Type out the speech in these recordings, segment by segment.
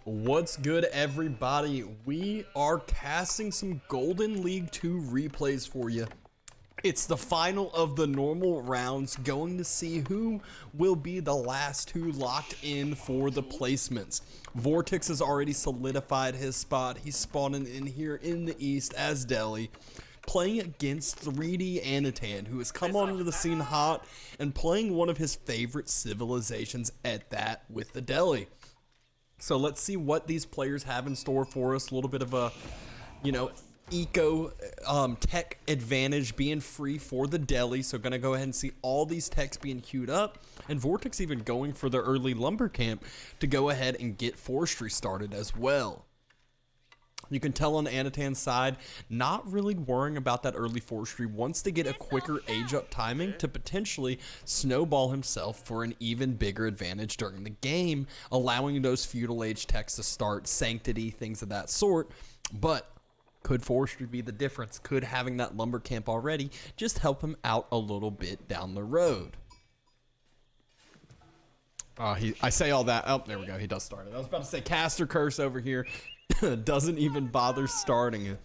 What's good, everybody? We are casting some Golden League 2 replays for you. It's the final of the normal rounds, going to see who will be the last two locked in for the placements. Vortix has already solidified his spot. He's spawning in here in the east as Delhi, playing against 3D Anotand, who has come onto the scene hot and playing one of his favorite civilizations at that with the Delhi. So let's see what these players have in store for us. A little bit of a, tech advantage being free for the Delhi. So gonna go ahead and see all these techs being queued up, and Vortix even going for the early lumber camp to go ahead and get forestry started as well. You can tell on Anotand's side, not really worrying about that early forestry, wants to get a quicker age up timing to potentially snowball himself for an even bigger advantage during the game, allowing those feudal age techs to start, sanctity, things of that sort. But could forestry be the difference? Could having that lumber camp already just help him out a little bit down the road? I say all that. Oh, there we go. He does start it. I was about to say caster curse over here. Doesn't even bother starting it.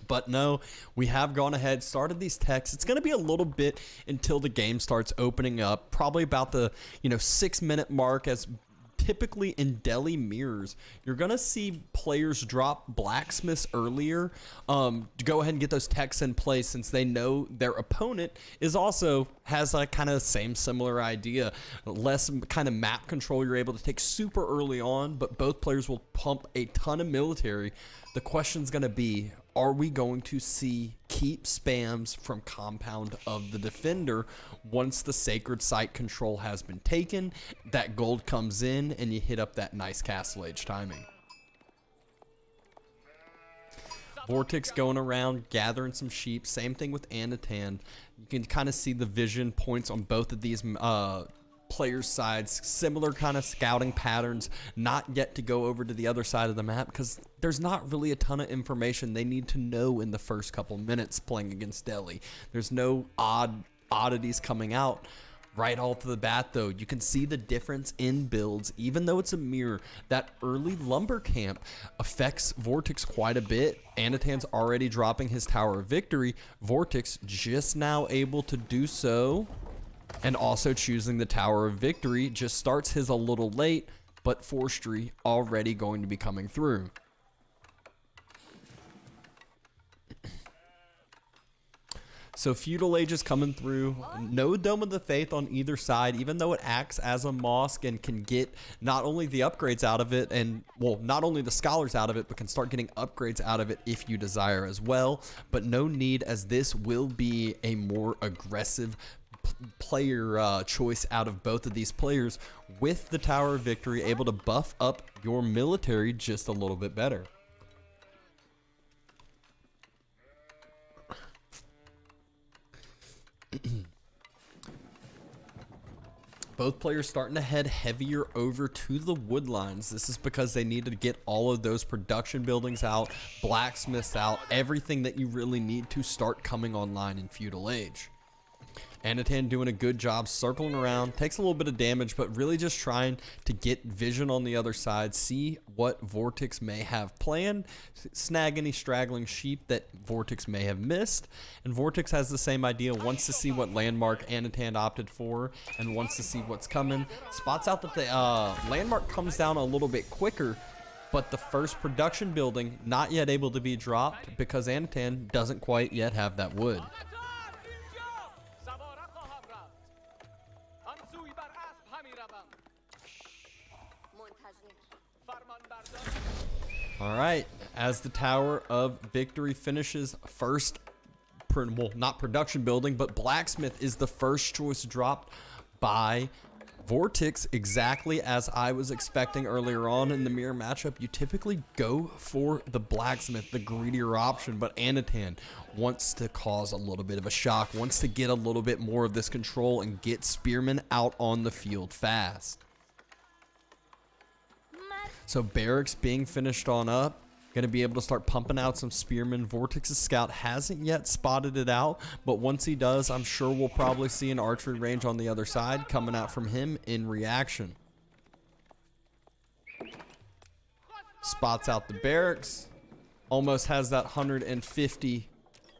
But no, we have gone ahead, started these techs. It's going to be a little bit until the game starts opening up, probably about the 6-minute mark, as typically in Delhi mirrors, you're going to see players drop blacksmiths earlier to go ahead and get those techs in place, since they know their opponent is also has a kind of similar idea. Less kind of map control you're able to take super early on, but both players will pump a ton of military. The question's going to be, are we going to see keep spams from compound of the defender once the sacred site control has been taken? That gold comes in and you hit up that nice castle age timing. Vortix going around gathering some sheep. Same thing with Anotand. You can kind of see the vision points on both of these players' sides, similar kind of scouting patterns, not yet to go over to the other side of the map because there's not really a ton of information they need to know in the first couple minutes playing against Delhi. There's no oddities coming out right off the bat, though. You can see the difference in builds. Even though it's a mirror, that early lumber camp affects Vortix quite a bit. Anotand's already dropping his Tower of Victory. Vortix just now able to do so, and also choosing the Tower of Victory. Just starts his a little late, but forestry already going to be coming through. So feudal age is coming through. No Dome of the Faith on either side, even though it acts as a mosque and can get not only the upgrades out of it, and well, not only the scholars out of it, but can start getting upgrades out of it if you desire as well. But no need, as this will be a more aggressive player choice out of both of these players, with the Tower of Victory able to buff up your military just a little bit better. Both players starting to head heavier over to the wood lines. This is because they need to get all of those production buildings out, blacksmiths out, everything that you really need to start coming online in feudal age. Anotand doing a good job circling around, takes a little bit of damage, but really just trying to get vision on the other side, see what Vortix may have planned, snag any straggling sheep that Vortix may have missed. And Vortix has the same idea, wants to see what landmark Anotand opted for and wants to see what's coming. Spots out that the landmark comes down a little bit quicker, but the first production building not yet able to be dropped because Anotand doesn't quite yet have that wood. All right, as the Tower of Victory finishes first, well, not production building, but blacksmith is the first choice dropped by Vortix, exactly as I was expecting earlier on in the mirror matchup. You typically go for the blacksmith, the greedier option, but Anotand wants to cause a little bit of a shock, wants to get a little bit more of this control and get spearmen out on the field fast. So barracks being finished on up, going to be able to start pumping out some spearmen. Vortix's scout hasn't yet spotted it out, but once he does, I'm sure we'll probably see an archery range on the other side coming out from him in reaction. Spots out the barracks. Almost has that 150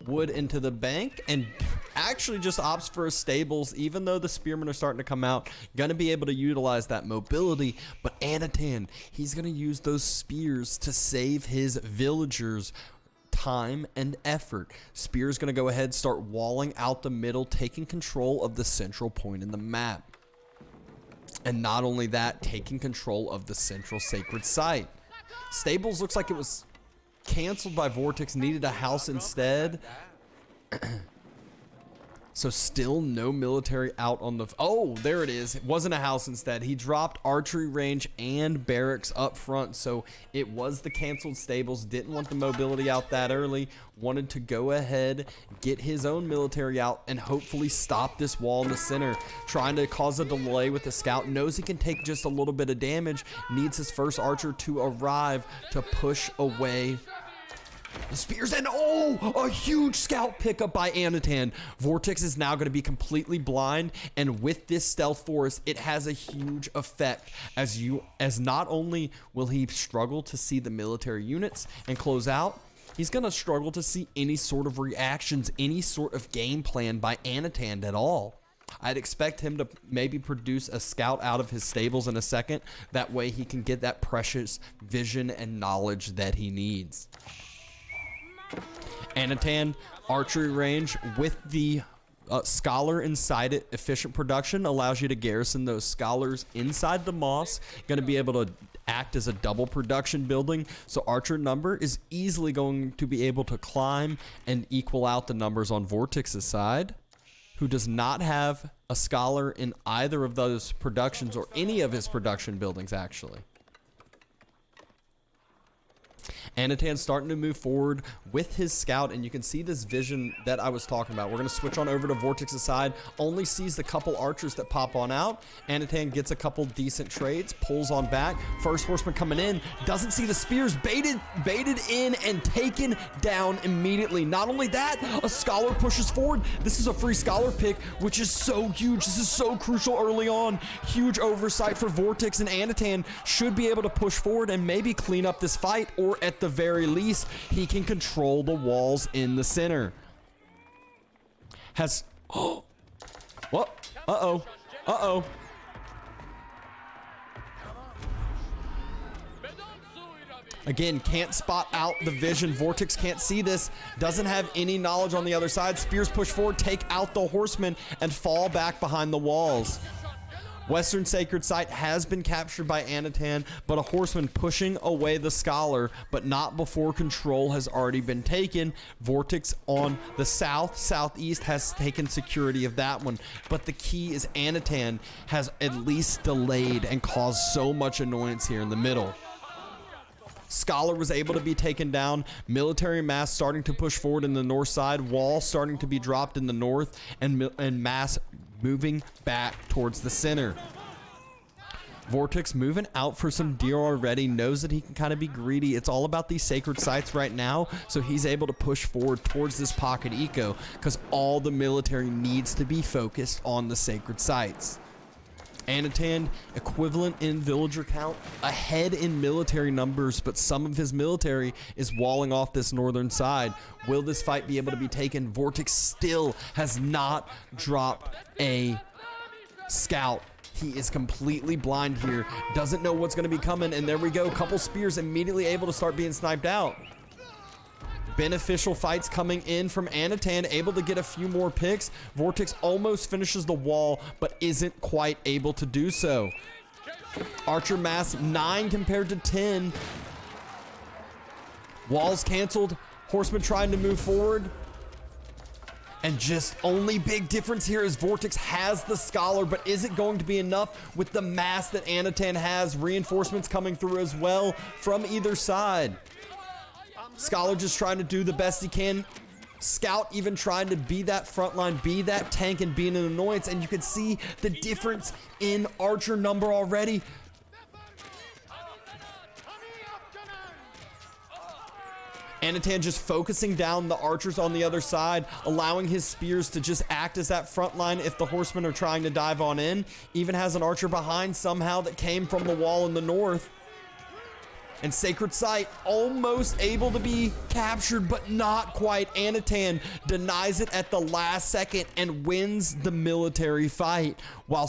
wood into the bank, and actually just opts for his stables, even though the spearmen are starting to come out. Gonna be able to utilize that mobility, but Anotand, he's gonna use those spears to save his villagers time and effort. Spear's gonna go ahead, start walling out the middle, taking control of the central point in the map. And not only that, taking control of the central sacred site. Stables looks like it was canceled by Vortix, needed a house instead. So still no military out on the... Oh, there it is. It wasn't a house instead. He dropped archery range and barracks up front. So it was the canceled stables. Didn't want the mobility out that early. Wanted to go ahead, get his own military out, and hopefully stop this wall in the center. Trying to cause a delay with the scout. Knows he can take just a little bit of damage. Needs his first archer to arrive to push away the spears, and oh, a huge scout pickup by Anotand. Vortix is now going to be completely blind, and with this stealth force, it has a huge effect as not only will he struggle to see the military units and close out, he's going to struggle to see any sort of reactions, any sort of game plan by Anotand at all. I'd expect him to maybe produce a scout out of his stables in a second. That way he can get that precious vision and knowledge that he needs. Anotand, archery range with the scholar inside it. Efficient production allows you to garrison those scholars inside the moss. Going to be able to act as a double production building. So archer number is easily going to be able to climb and equal out the numbers on Vortix's side, who does not have a scholar in either of those productions or any of his production buildings actually. Anotand's starting to move forward with his scout, and you can see this vision that I was talking about. We're going to switch on over to Vortix's side. Only sees the couple archers that pop on out. Anotand gets a couple decent trades, pulls on back. First horseman coming in, doesn't see the spears, baited in and taken down immediately. Not only that, a scholar pushes forward. This is a free scholar pick, which is so huge. This is so crucial early on. Huge oversight for Vortix, and Anotand should be able to push forward and maybe clean up this fight, or at the very least, he can control the walls in the center. Has... Oh! What? Uh-oh. Uh-oh. Again, can't spot out the vision. Vortix can't see this. Doesn't have any knowledge on the other side. Spears push forward, take out the horsemen, and fall back behind the walls. Western Sacred Site has been captured by Anotand, but a horseman pushing away the scholar, but not before control has already been taken. Vortix on the southeast has taken security of that one, but the key is Anotand has at least delayed and caused so much annoyance here in the middle. Scholar was able to be taken down. Military mass starting to push forward in the north side. Wall starting to be dropped in the north, and mass moving back towards the center. Vortix moving out for some deer already. Knows that he can kind of be greedy. It's all about these sacred sites right now, so he's able to push forward towards this pocket eco because all the military needs to be focused on the sacred sites. Anotand, equivalent in villager count, ahead in military numbers, but some of his military is walling off this northern side. Will this fight be able to be taken? Vortix still has not dropped a scout. He is completely blind here, doesn't know what's going to be coming, and there we go. Couple spears immediately able to start being sniped out. Beneficial fights coming in from Anotand, able to get a few more picks. Vortix almost finishes the wall, but isn't quite able to do so. Archer mass 9 compared to 10. Walls canceled. Horseman trying to move forward. And just only big difference here is Vortix has the scholar, but is it going to be enough with the mass that Anotand has? Reinforcements coming through as well from either side. Scholar just trying to do the best he can. Scout even trying to be that front line, be that tank, and be an annoyance. And you can see the difference in archer number already. Anotand just focusing down the archers on the other side, allowing his spears to just act as that front line if the horsemen are trying to dive on in. Even has an archer behind somehow that came from the wall in the north. And Sacred Sight almost able to be captured, but not quite. Anotand denies it at the last second and wins the military fight while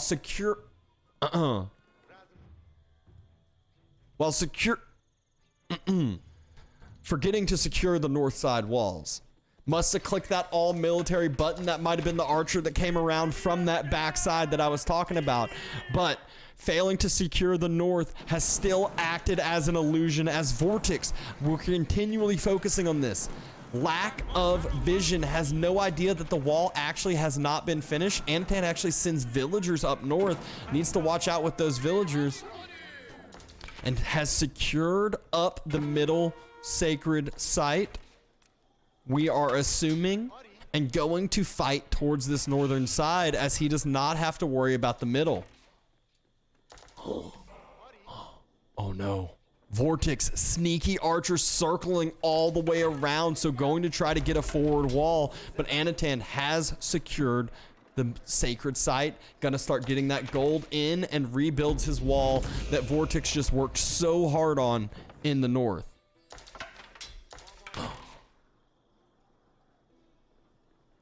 forgetting to secure the north side walls. Must have clicked that all military button. That might have been the archer that came around from that backside that I was talking about. But failing to secure the north has still acted as an illusion, as Vortix will continually focusing on this. Lack of vision, has no idea that the wall actually has not been finished. Anotand actually sends villagers up north, needs to watch out with those villagers, and has secured up the middle sacred site. We are assuming and going to fight towards this northern side, as he does not have to worry about the middle. Oh no. Vortix, sneaky archer circling all the way around, so going to try to get a forward wall, but Anotand has secured the sacred site. Gonna start getting that gold in and rebuilds his wall that Vortix just worked so hard on in the north.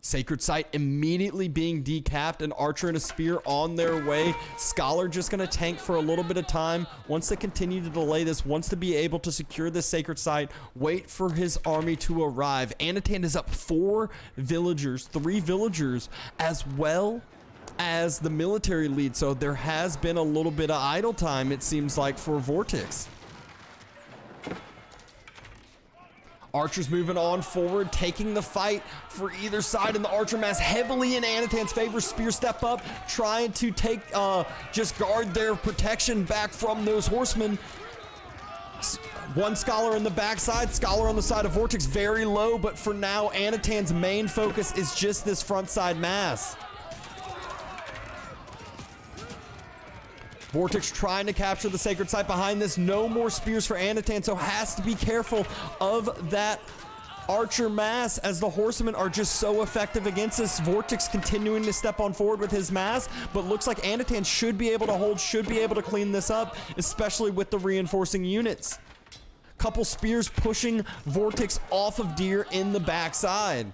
Sacred Site immediately being decapped. An archer and a spear on their way. Scholar just going to tank for a little bit of time. Wants to continue to delay this. Wants to be able to secure this Sacred Site. Wait for his army to arrive. Anotand is up 4 villagers. 3 villagers, as well as the military lead. So there has been a little bit of idle time, it seems like, for Vortix. Archers moving on forward, taking the fight for either side, and the archer mass heavily in Anotand's favor. Spear step up, trying to take, just guard their protection back from those horsemen. One scholar in the backside, scholar on the side of Vortix, very low, but for now, Anotand's main focus is just this front side mass. Vortix trying to capture the sacred site behind this. No more spears for Anotand, so has to be careful of that archer mass, as the horsemen are just so effective against this. Vortix continuing to step on forward with his mass, but looks like Anotand should be able to hold, should be able to clean this up, especially with the reinforcing units. Couple spears pushing Vortix off of deer in the backside.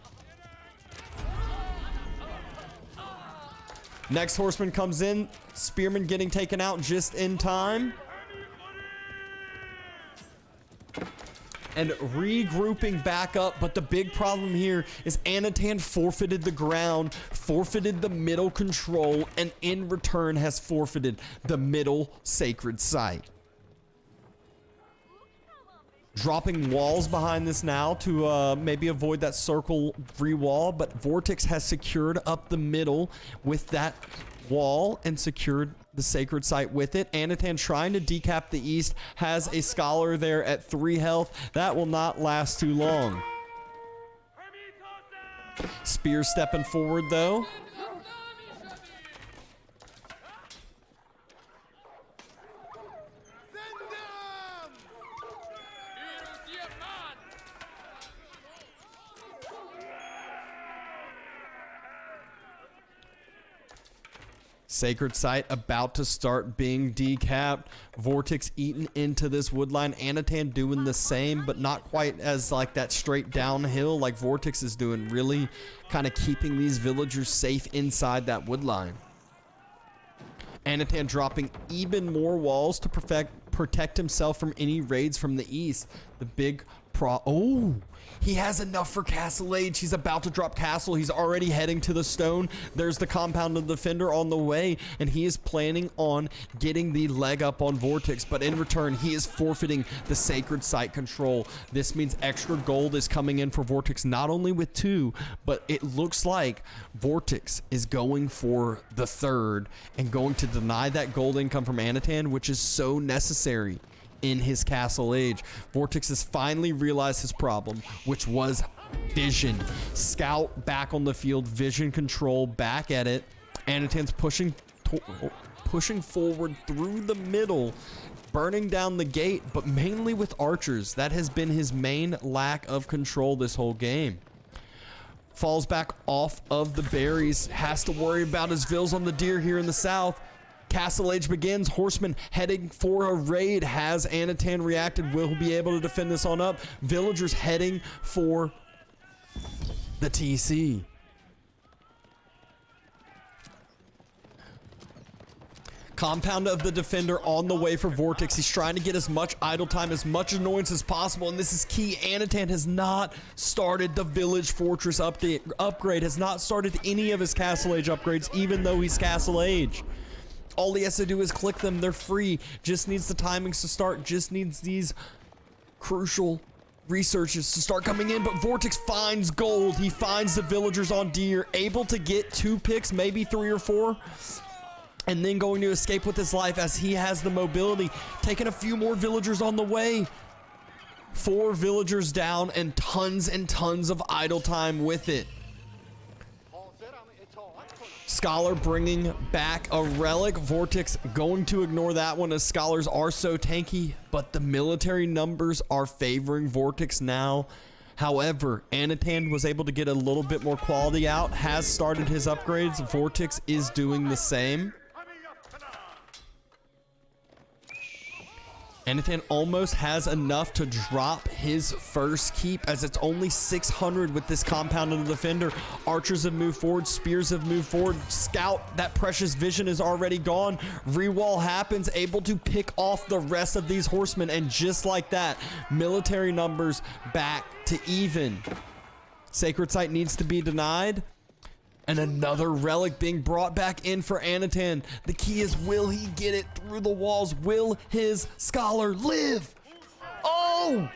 Next horseman comes in, spearman getting taken out just in time. And regrouping back up, but the big problem here is Anotand forfeited the ground, forfeited the middle control, and in return has forfeited the middle sacred site. Dropping walls behind this now to maybe avoid that circle re-wall, but Vortix has secured up the middle with that wall and secured the sacred site with it. Anotand trying to decap the east, has a scholar there at 3 health. That will not last too long. Spear stepping forward though. Sacred site about to start being decapped. Vortix eaten into this woodline. Anotand doing the same, but not quite as like that straight downhill like Vortix is doing. Really kind of keeping these villagers safe inside that woodline. Anotand dropping even more walls to protect himself from any raids from the east. The big oh, he has enough for Castle Age. He's about to drop Castle. He's already heading to the stone. There's the compound of the defender on the way, and he is planning on getting the leg up on Vortix, but in return, he is forfeiting the sacred site control. This means extra gold is coming in for Vortix, not only with 2, but it looks like Vortix is going for the 3rd and going to deny that gold income from Anotand, which is so necessary in his Castle Age. Vortix has finally realized his problem, which was vision. Scout back on the field, vision control back at it. Anotand's pushing forward through the middle, burning down the gate, but mainly with archers. That has been his main lack of control this whole game. Falls back off of the berries, has to worry about his vills on the deer here in the south. Castle Age begins. Horsemen heading for a raid. Has Anotand reacted? Will he be able to defend this on up? Villagers heading for the TC. Compound of the Defender on the way for Vortix. He's trying to get as much idle time, as much annoyance as possible, and this is key. Anotand has not started the Village Fortress upgrade, has not started any of his Castle Age upgrades, even though he's Castle Age. All he has to do is click them. They're free. Just needs the timings to start. Just needs these crucial researches to start coming in. But Vortix finds gold. He finds the villagers on deer, able to get 2 picks, maybe 3 or 4. And then going to escape with his life as he has the mobility. Taking a few more villagers on the way. 4 villagers down and tons of idle time with it. Scholar bringing back a relic. Vortix going to ignore that one as scholars are so tanky, but the military numbers are favoring Vortix now. However, Anotand was able to get a little bit more quality out, has started his upgrades. Vortix is doing the same. Anotand almost has enough to drop his first keep, as it's only 600 with this Compound of the Defender. Archers have moved forward, spears have moved forward. Scout, that precious vision is already gone. Rewall happens, able to pick off the rest of these horsemen, and just like that, military numbers back to even. Sacred Site needs to be denied. And another relic being brought back in for Anotand. The key is, will he get it through the walls? Will his scholar live? Oh!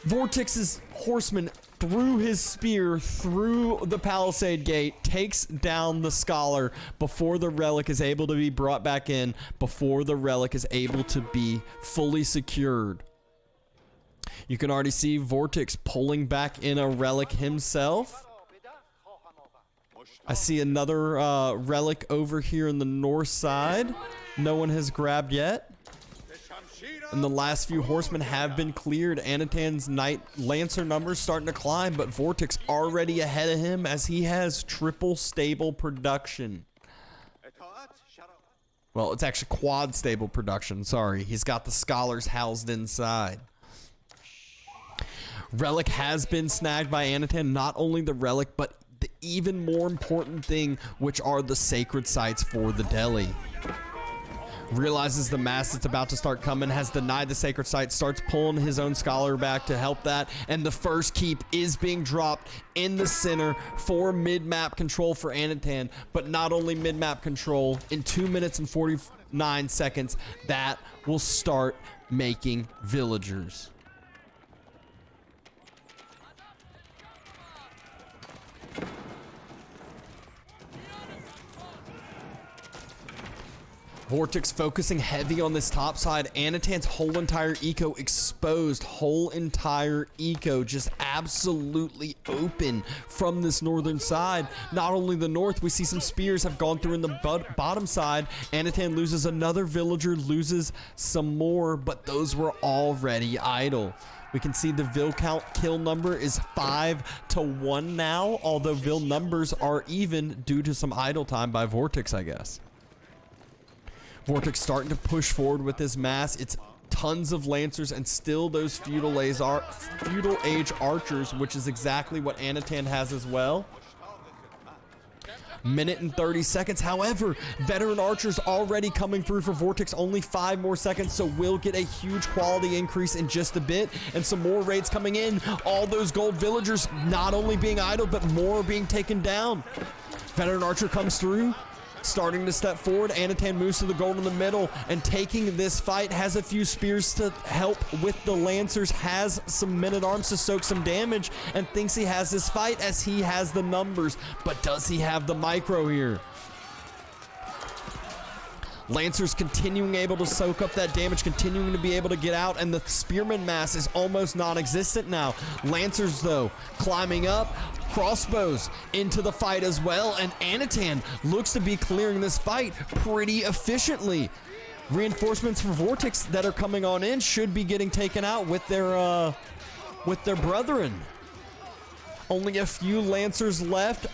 Vortix's horseman threw his spear through the palisade gate, takes down the scholar before the relic is able to be brought back in, before the relic is able to be fully secured. You can already see Vortix pulling back in a relic himself. I see another relic over here in the north side. No one has grabbed yet. And the last few horsemen have been cleared. Anotand's Knight Lancer numbers starting to climb, but Vortix already ahead of him as he has triple stable production. Well, it's actually quad stable production. Sorry, he's got the scholars housed inside. Relic has been snagged by Anotand. Not only the relic, but the even more important thing, which are the sacred sites for the Delhi. Realizes the mass that's about to start coming, has denied the sacred site, starts pulling his own scholar back to help that, and the first keep is being dropped in the center for mid-map control for Anotand. But not only mid-map control, in 2 minutes and 49 seconds, that will start making villagers. Vortix focusing heavy on this top side. Anotand's whole entire eco exposed. Whole entire eco just absolutely open from this northern side. Not only the north, we see some spears have gone through in the bottom side. Anotand loses another villager, loses some more, but those were already idle. We can see the Vil count kill number is 5-1 now, although Vil numbers are even due to some idle time by Vortix, I guess. Vortix starting to push forward with his mass. It's tons of Lancers and still those feudal age archers, which is exactly what Anotand has as well. Minute and 30 seconds. However, veteran archers already coming through for Vortix. Only 5 more seconds, so we'll get a huge quality increase in just a bit. And some more raids coming in. All those gold villagers not only being idled, but more being taken down. Veteran archer comes through, starting to step forward. Anotand moves to the gold in the middle and taking this fight. Has a few spears to help with the Lancers. Has some men-at-arms to soak some damage and thinks he has this fight as he has the numbers. But does he have the micro here? Lancers continuing able to soak up that damage, continuing to be able to get out, and the spearman mass is almost non-existent now. Lancers, though, climbing up. Crossbows into the fight as well, and Anotand looks to be clearing this fight pretty efficiently. Reinforcements for Vortix that are coming on in should be getting taken out with their brethren. Only a few Lancers left.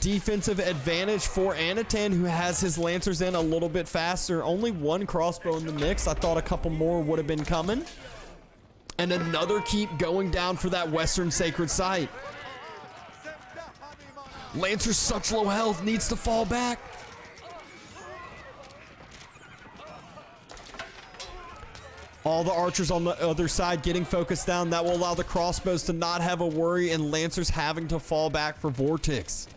Defensive advantage for Anotand, who has his Lancers in a little bit faster. Only one crossbow in the mix. I thought a couple more would have been coming. And another keep going down for that Western Sacred Site. Lancer's such low health, needs to fall back. All the archers on the other side getting focused down. That will allow the crossbows to not have a worry, and Lancers having to fall back for Vortix.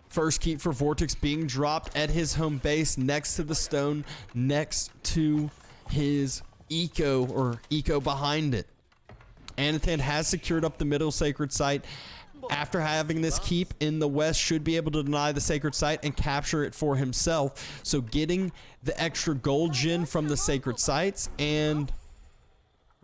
First keep for Vortix being dropped at his home base next to the stone, next to his eco behind it. Anotand has secured up the middle sacred site. After having this keep in the west, should be able to deny the sacred site and capture it for himself. So getting the extra gold gen from the sacred sites and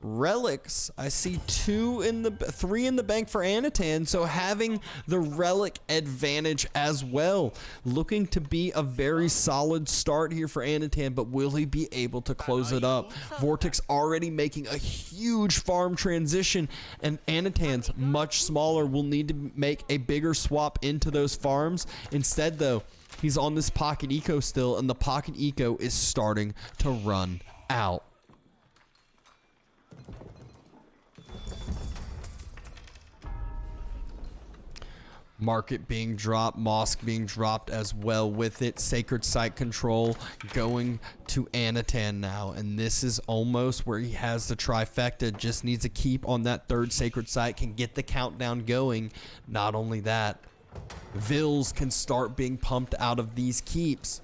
relics. I see three in the bank for Anotand, so having the relic advantage as well. Looking to be a very solid start here for Anotand, but will he be able to close it up? Vortix already making a huge farm transition, and Anotand's much smaller, will need to make a bigger swap into those farms. Instead though, he's on this pocket eco still, and the pocket eco is starting to run out. Market being dropped, mosque being dropped as well with it. Sacred site control going to Anotand now, and this is almost where he has the trifecta. Just needs to keep on that third sacred site, can get the countdown going. Not only that, vills can start being pumped out of these keeps.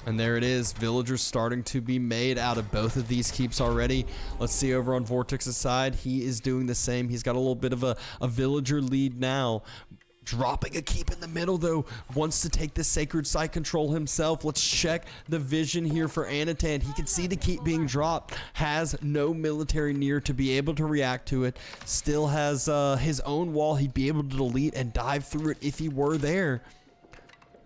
And there it is, villagers starting to be made out of both of these keeps already. Let's see over on Vortix's side, he is doing the same. He's got a little bit of a villager lead now. Dropping a keep in the middle though, wants to take the sacred site control himself. Let's check the vision here for Anotand. He can see the keep being dropped, has no military near to be able to react to it. Still has his own wall he'd be able to delete and dive through it if he were there,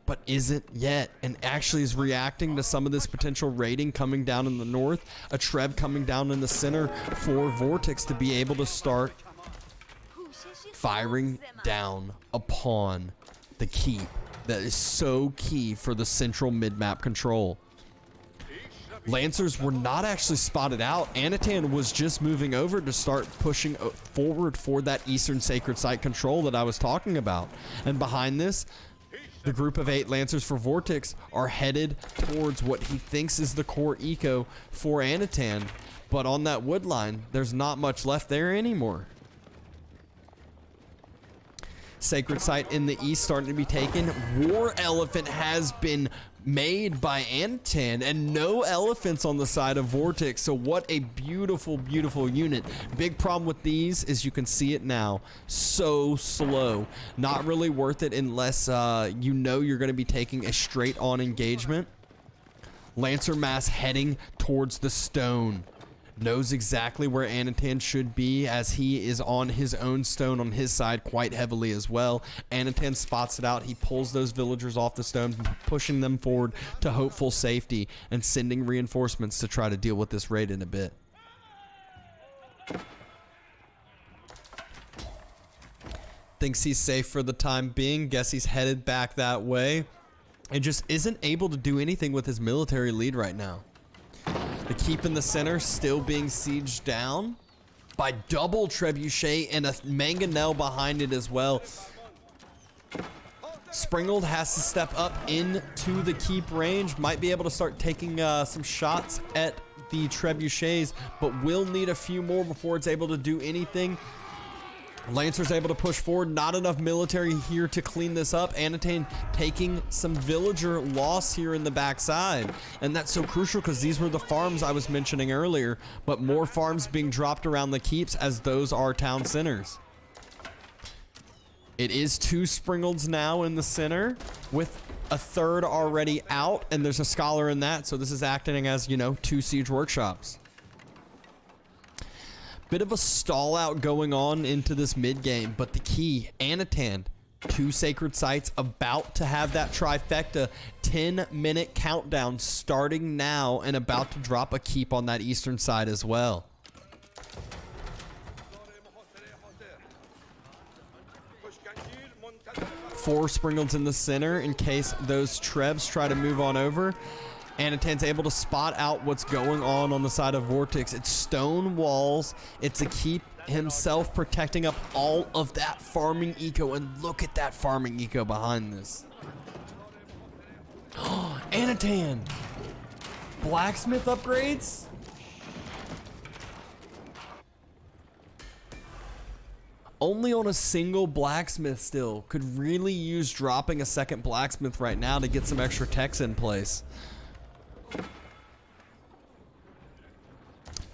but isn't yet, and actually is reacting to some of this potential raiding coming down in the north. A Treb coming down in the center for Vortix to be able to start firing down upon the keep that is so key for the central mid-map control. Lancers were not actually spotted out. Anotand was just moving over to start pushing forward for that eastern sacred site control that I was talking about. And behind this, the group of 8 Lancers for Vortix are headed towards what he thinks is the core eco for Anotand. But on that wood line, there's not much left there anymore. Sacred site in the east starting to be taken. War Elephant has been made by Anotand, and no elephants on the side of Vortix. So what a beautiful, beautiful unit. Big problem with these is you can see it now. So slow. Not really worth it unless you know you're going to be taking a straight on engagement. Lancer mass heading towards the stone. Knows exactly where Anotand should be, as he is on his own stone on his side quite heavily as well. Anotand spots it out. He pulls those villagers off the stone, pushing them forward to hopeful safety and sending reinforcements to try to deal with this raid in a bit. Thinks he's safe for the time being. Guess he's headed back that way, and just isn't able to do anything with his military lead right now. The keep in the center still being sieged down by double trebuchet and a mangonel behind it as well. Springald has to step up into the keep range. Might be able to start taking some shots at the trebuchets, but will need a few more before it's able to do anything. Lancer's able to push forward. Not enough military here to clean this up. Anotand taking some villager loss here in the backside. And that's so crucial because these were the farms I was mentioning earlier. But more farms being dropped around the keeps, as those are town centers. It is 2 Springalds now in the center with a third already out. And there's a scholar in that. So this is acting as, you know, 2 siege workshops. Bit of a stall out going on into this mid game, but the key, Anotand, 2 sacred sites, about to have that trifecta. 10-minute countdown starting now, and about to drop a keep on that eastern side as well. 4 Springalds in the center in case those Trebs try to move on over. Anotand's able to spot out what's going on the side of Vortix. It's stone walls. It's a keep himself protecting up all of that farming eco, and look at that farming eco behind this. Anotand! Blacksmith upgrades? Only on a single blacksmith still. Could really use dropping a second blacksmith right now to get some extra techs in place.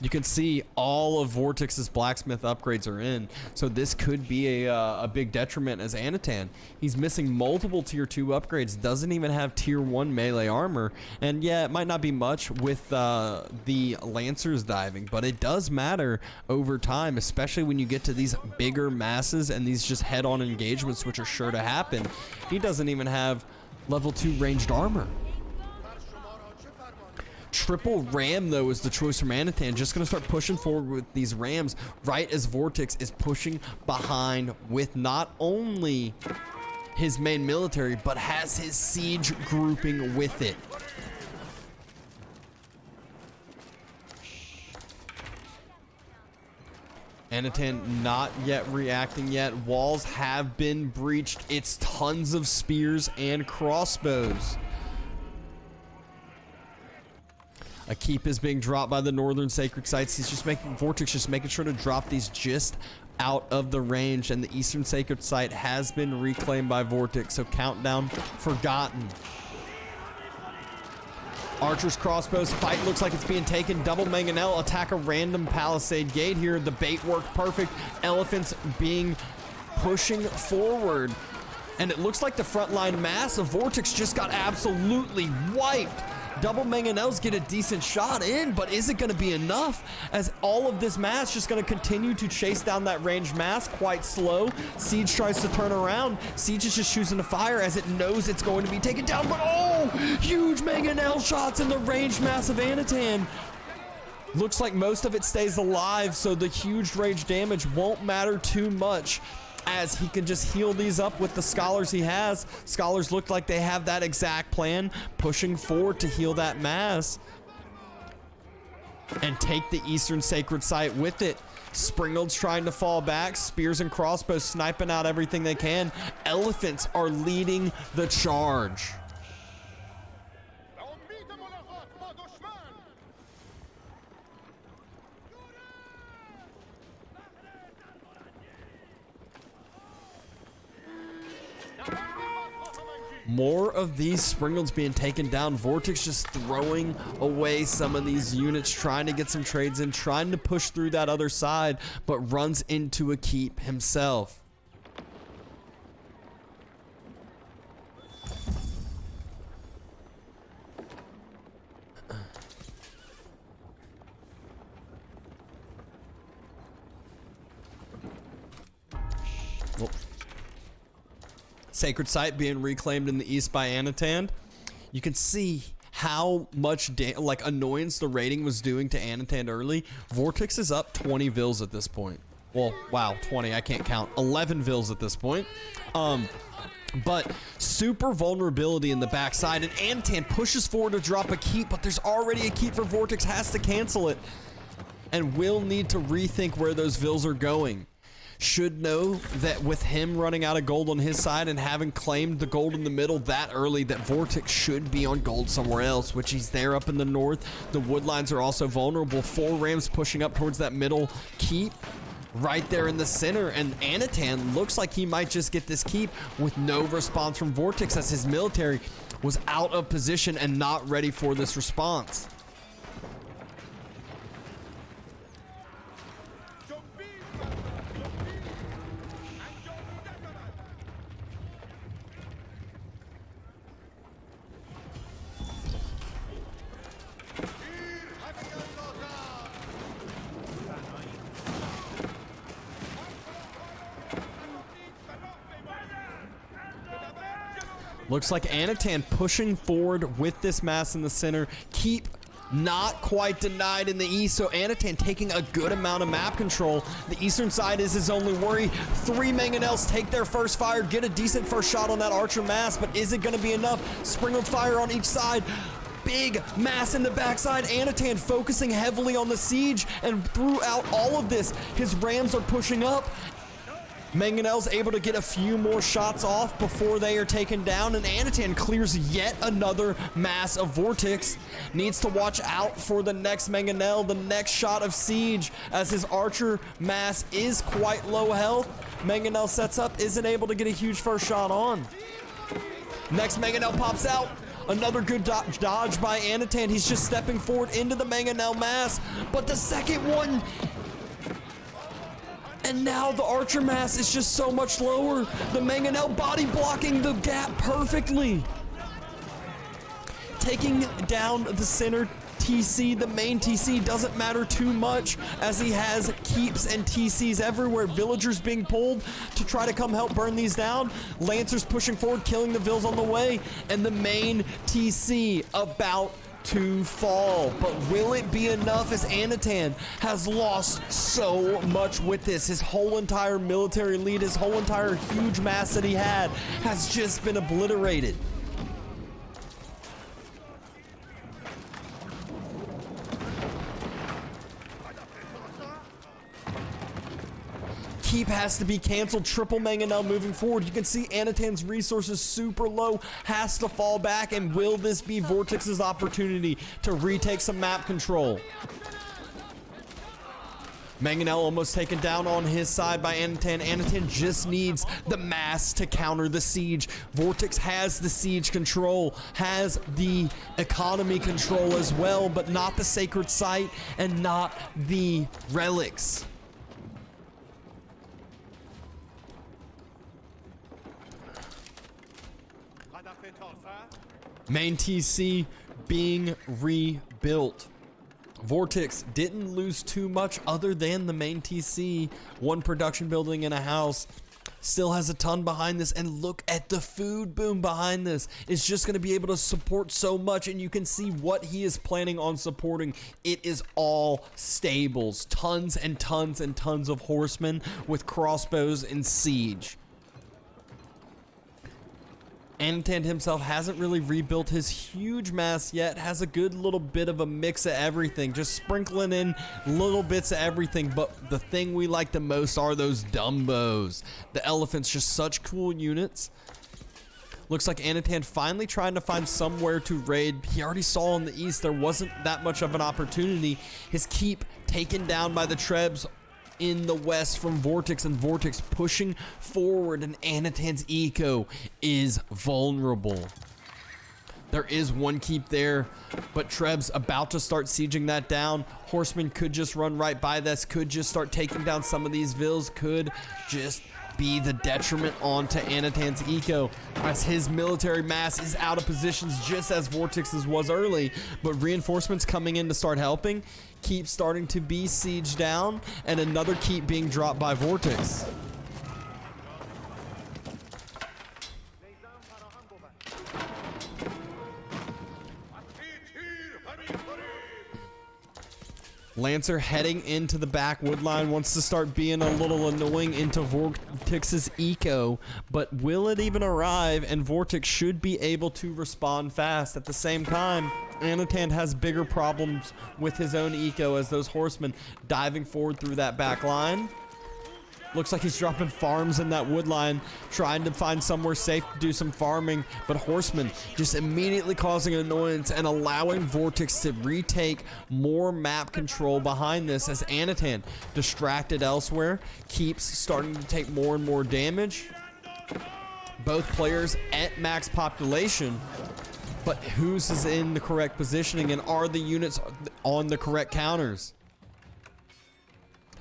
You can see all of Vortix's blacksmith upgrades are in, so this could be a big detriment as Anotand. He's missing multiple tier 2 upgrades, doesn't even have tier 1 melee armor, and yeah, it might not be much with the Lancers diving, but it does matter over time, especially when you get to these bigger masses and these just head-on engagements, which are sure to happen. He doesn't even have level 2 ranged armor. Triple ram, though, is the choice from Anotand. Just going to start pushing forward with these rams right as Vortix is pushing behind with not only his main military, but has his siege grouping with it. Anotand not yet reacting yet. Walls have been breached. It's tons of spears and crossbows. A keep is being dropped by the northern sacred sites. He's just making Vortix just making sure to drop these just out of the range, and the eastern sacred site has been reclaimed by Vortix. So countdown forgotten. Archer's crossbows fight looks like it's being taken. Double Mangonel attack a random palisade gate here. The bait worked perfect. Elephants being pushing forward, and it looks like the frontline mass of Vortix just got absolutely wiped. Double Mangonels get a decent shot in, but is it going to be enough? As all of this mass just going to continue to chase down that ranged mass quite slow. Siege tries to turn around. Siege is just choosing to fire as it knows it's going to be taken down, but oh, huge Mangonel shots in the ranged mass of Anotand. Looks like most of it stays alive, so the huge rage damage won't matter too much, as he can just heal these up with the scholars he has. Scholars look like they have that exact plan, pushing forward to heal that mass and take the eastern sacred site with it. Springalds trying to fall back, spears and crossbows sniping out everything they can. Elephants are leading the charge. More of these Springalds being taken down. Vortix just throwing away some of these units, trying to get some trades in, trying to push through that other side, but runs into a keep himself. Sacred site being reclaimed in the east by Anotand. You can see how much annoyance the raiding was doing to Anotand early. Vortix is up 20 vills at this point. Well, wow, 20, I can't count. 11 vills at this point. But super vulnerability in the backside, and Anotand pushes forward to drop a keep, but there's already a keep for Vortix, has to cancel it, and will need to rethink where those vills are going. Should know that with him running out of gold on his side and having claimed the gold in the middle that early, that Vortix should be on gold somewhere else, which he's there up in the north. The wood lines are also vulnerable. 4 rams pushing up towards that middle keep right there in the center, and Anotand looks like he might just get this keep with no response from Vortix, as his military was out of position and not ready for this response. Looks like Anotand pushing forward with this mass in the center. Keep not quite denied in the east, so Anotand taking a good amount of map control. The eastern side is his only worry. 3 mangonels take their first fire, get a decent first shot on that archer mass, but is it going to be enough? Springald fire on each side. Big mass in the backside. Anotand focusing heavily on the siege, and throughout all of this, his rams are pushing up. Mangonel's able to get a few more shots off before they are taken down, and Anotand clears yet another mass of Vortix. Needs to watch out for the next Mangonel, the next shot of siege, as his archer mass is quite low health. Mangonel sets up, isn't able to get a huge first shot on. Next Mangonel pops out. Another good dodge by Anotand. He's just stepping forward into the Mangonel mass, but the second one, and now the archer mass is just so much lower. The Mangonel body blocking the gap perfectly. Taking down the center TC, the main TC doesn't matter too much, as he has keeps and TCs everywhere. Villagers being pulled to try to come help burn these down. Lancers pushing forward, killing the Vills on the way, and the main TC about to fall. But will it be enough, as Anotand has lost so much with this? His whole entire military lead, his whole entire huge mass that he had has just been obliterated. Keep has to be canceled. Triple Mangonel moving forward. You can see Anotand's resources super low, has to fall back, and will this be Vortix's opportunity to retake some map control? Mangonel almost taken down on his side by Anotand. Anotand just needs the mass to counter the siege. Vortix has the siege control, has the economy control as well, but not the sacred site and not the relics. Main TC being rebuilt. Vortix didn't lose too much other than the main TC. One production building and a house. Still has a ton behind this, and look at the food boom behind this. It's just going to be able to support so much, and you can see what he is planning on supporting. It is all stables. Tons and tons and tons of horsemen with crossbows and siege. Anotand himself hasn't really rebuilt his huge mass yet, has a good little bit of a mix of everything, just sprinkling in little bits of everything, but the thing we like the most are those Dumbos. The elephants, just such cool units. Looks like Anotand finally trying to find somewhere to raid. He already saw in the east there wasn't that much of an opportunity. His keep taken down by the Trebs in the west from Vortix, and Vortix pushing forward, and Anotand's eco is vulnerable. There is one keep there, but Treb's about to start sieging that down. Horsemen could just run right by this, could just start taking down some of these vills, could just be the detriment onto Anotand's eco, as his military mass is out of positions just as Vortix's was early, but reinforcements coming in to start helping. Keep starting to be sieged down, and another keep being dropped by Vortix. Lancer heading into the back wood line, wants to start being a little annoying into Vortix's eco, but will it even arrive? And Vortix should be able to respond fast. At the same time, Anotand has bigger problems with his own eco, as those horsemen diving forward through that back line. Looks like he's dropping farms in that wood line, trying to find somewhere safe to do some farming, but horsemen just immediately causing annoyance and allowing Vortix to retake more map control behind this, as Anotand, distracted elsewhere, keeps starting to take more and more damage. Both players at max population, but whose is in the correct positioning, and are the units on the correct counters?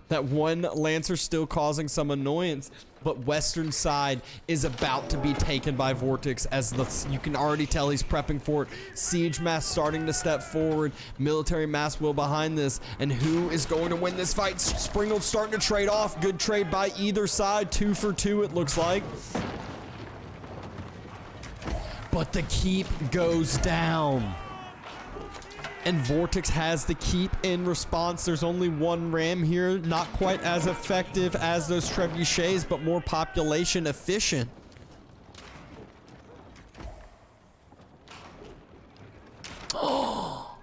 That one Lancer still causing some annoyance, but western side is about to be taken by Vortix, as you can already tell he's prepping for it. Siege mass starting to step forward, military mass will behind this, and who is going to win this fight? Springald starting to trade off. Good trade by either side, 2 for 2 it looks like. But the keep goes down. And Vortix has the keep in response. There's only one ram here. Not quite as effective as those trebuchets, but more population efficient. Oh.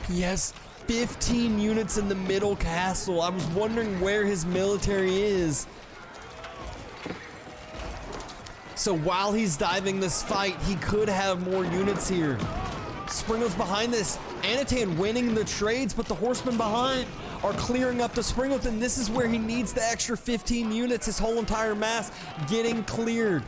Yes, 15 units in the middle castle. I was wondering where his military is. So while he's diving this fight, he could have more units here. Springle's behind this. Anotand winning the trades, but the horsemen behind are clearing up the Springles, and this is where he needs the extra 15 units. His whole entire mass getting cleared.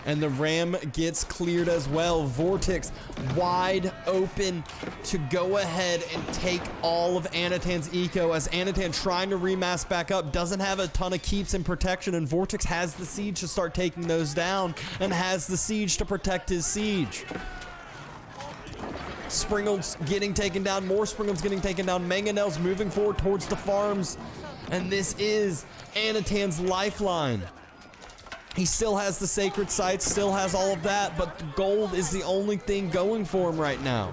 And the ram gets cleared as well. Vortix wide open to go ahead and take all of Anotand's eco, as Anotand trying to remass back up, doesn't have a ton of keeps and protection, and Vortix has the siege to start taking those down and has the siege to protect his siege. Springles getting taken down, more Springles getting taken down. Mangonel's moving forward towards the farms, and this is Anotand's lifeline. He still has the sacred sites, still has all of that, but the gold is the only thing going for him right now.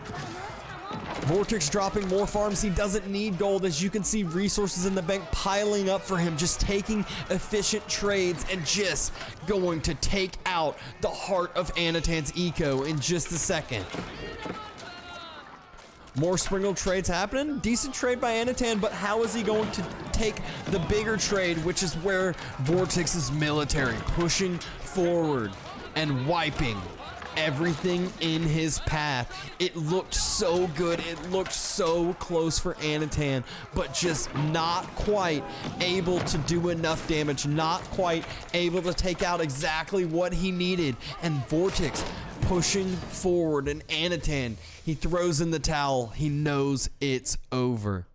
Vortix dropping more farms. He doesn't need gold. As you can see, resources in the bank piling up for him, just taking efficient trades and just going to take out the heart of Anotand's eco in just a second. More Springle trades happening. Decent trade by Anotand, but how is he going to take the bigger trade, which is where Vortix's military pushing forward and wiping everything in his path? It looked so good. It looked so close for Anotand, but just not quite able to do enough damage, not quite able to take out exactly what he needed. And Vortix pushing forward, and Anotand, he throws in the towel. He knows it's over.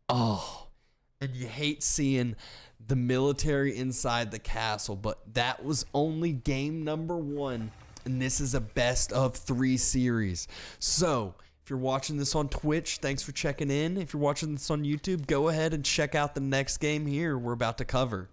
Oh, and you hate seeing the military inside the castle, but that was only game number 1, and this is a best of 3 series. So if you're watching this on Twitch, thanks for checking in. If you're watching this on YouTube, go ahead and check out the next game here we're about to cover.